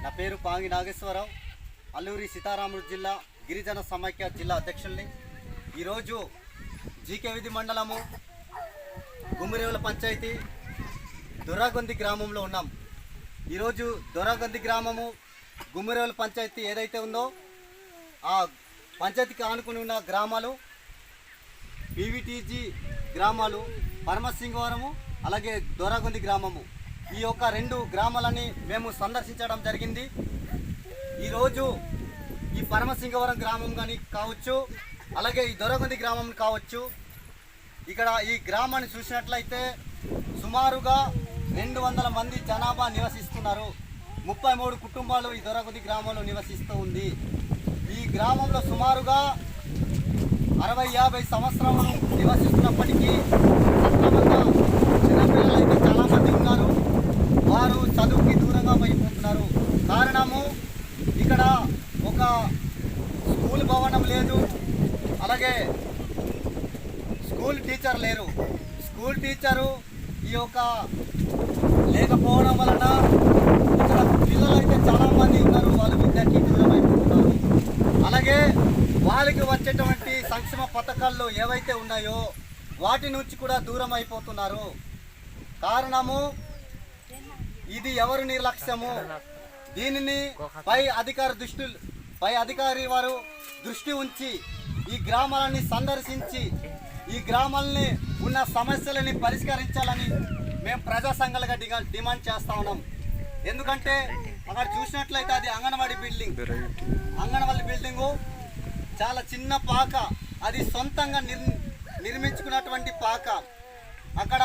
నా పేరు పాంగి నాగేశ్వరరావు, అల్లూరి సీతారామరాజు జిల్లా గిరిజన సమైక్య జిల్లా అధ్యక్షుల్ని. ఈరోజు జీకే విధి మండలము గుమ్మిరేవుల పంచాయతీ దొరాగొంది గ్రామంలో ఉన్నాం. ఈరోజు దొరాగొంది గ్రామము గుమ్మిరేవుల పంచాయతీ ఏదైతే ఉందో ఆ పంచాయతీకి ఆనుకుని ఉన్న గ్రామాలు పీవీటీజీ గ్రామాలు పరమసింగవరము అలాగే దొరాగొంది గ్రామము. ఈ యొక్క రెండు గ్రామాలని మేము సందర్శించడం జరిగింది. ఈరోజు ఈ పరమసింగవరం గ్రామం కానీ కావచ్చు, అలాగే ఈ దొరాగొంది గ్రామం కావచ్చు. ఇక్కడ ఈ గ్రామాన్ని చూసినట్లయితే సుమారుగా 200 మంది జనాభా నివసిస్తున్నారు. 33 కుటుంబాలు ఈ దొరాగొంది గ్రామంలో నివసిస్తూ ఉంది. ఈ గ్రామంలో సుమారుగా 60-50 సంవత్సరాలు నివసిస్తున్నప్పటికీ సక్రమంగా చిన్నపిల్లలు అయితే చాలామంది ఉన్నారు. వారు చదువుకి దూరంగా అయిపోతున్నారు. కారణము ఇక్కడ ఒక స్కూల్ భవనం లేదు, అలాగే స్కూల్ టీచర్ లేరు. స్కూల్ టీచరు ఈ యొక్క లేకపోవడం వలన ఇక్కడ పిల్లలు అయితే చాలామంది ఉన్నారు, వాళ్ళు విద్యకి దూరం అయిపోతున్నారు. అలాగే వాళ్ళకి వచ్చేటువంటి సంక్షేమ పథకాలు ఏవైతే ఉన్నాయో వాటి నుంచి కూడా దూరం అయిపోతున్నారు. కారణము ఇది ఎవరు నిర్లక్ష్యము. దీనిని పై అధికారి వారు దృష్టి ఉంచి ఈ గ్రామాలని సందర్శించి ఈ గ్రామాలని ఉన్న సమస్యలని పరిష్కరించాలని మేము ప్రజా సంఘాలుగా డిమాండ్ చేస్తా ఉన్నాం. ఎందుకంటే అక్కడ చూసినట్లయితే అది అంగన్వాడీ బిల్డింగు చాలా చిన్న పాక, అది సొంతంగా నిర్మించుకున్నటువంటి పాక. అక్కడ